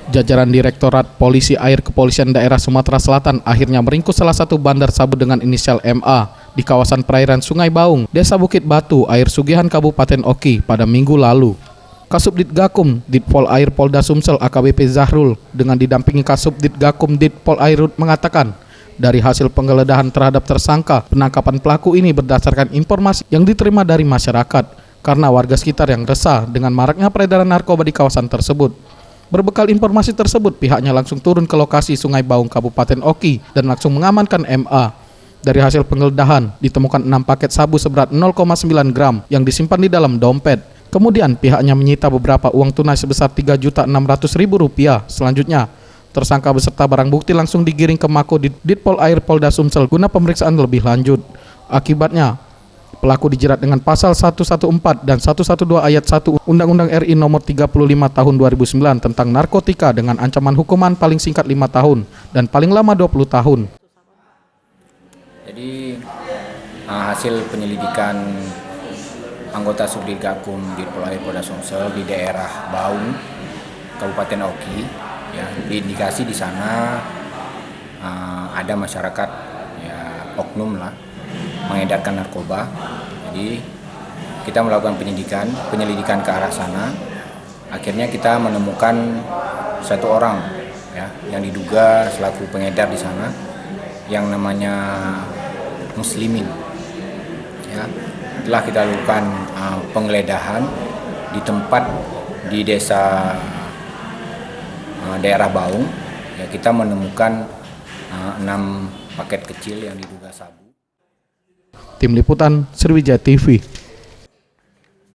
Jajaran Direktorat Polisi Air Kepolisian Daerah Sumatera Selatan akhirnya meringkus salah satu bandar sabu dengan inisial MA di kawasan perairan Sungai Baung, Desa Bukit Batu, Air Sugihan, Kabupaten Oki pada Minggu lalu. Kasubdit Gakum, Ditpol Air Polda Sumsel AKBP Zahrul dengan didampingi Kasubdit Gakum Ditpol Airut mengatakan, dari hasil penggeledahan terhadap tersangka, penangkapan pelaku ini berdasarkan informasi yang diterima dari masyarakat karena warga sekitar yang resah dengan maraknya peredaran narkoba di kawasan tersebut. Berbekal informasi tersebut, pihaknya langsung turun ke lokasi Sungai Baung, Kabupaten Oki dan langsung mengamankan MA. Dari hasil penggeledahan, ditemukan 6 paket sabu seberat 0,9 gram yang disimpan di dalam dompet. Kemudian pihaknya menyita beberapa uang tunai sebesar Rp3.600.000. Selanjutnya, tersangka beserta barang bukti langsung digiring ke Mako Ditpol Air Polda Sumsel guna pemeriksaan lebih lanjut. Akibatnya, pelaku dijerat dengan pasal 114 dan 112 ayat 1 Undang-Undang RI nomor 35 tahun 2009 tentang narkotika dengan ancaman hukuman paling singkat 5 tahun dan paling lama 20 tahun. Jadi hasil penyelidikan anggota Subdit Gakum Ditpol Air Polda Sumsel di daerah Baung, Kabupaten Oki, ya, diindikasi di sana ada masyarakat, ya, oknum lah, mengedarkan narkoba. Jadi kita melakukan penyelidikan ke arah sana. Akhirnya kita menemukan satu orang, ya, yang diduga selaku pengedar di sana, yang namanya Muslimin. Ya, telah kita lakukan penggeledahan di tempat di desa daerah Baung. Ya, kita menemukan 6 paket kecil yang diduga sabu. Tim Liputan Sriwijaya TV.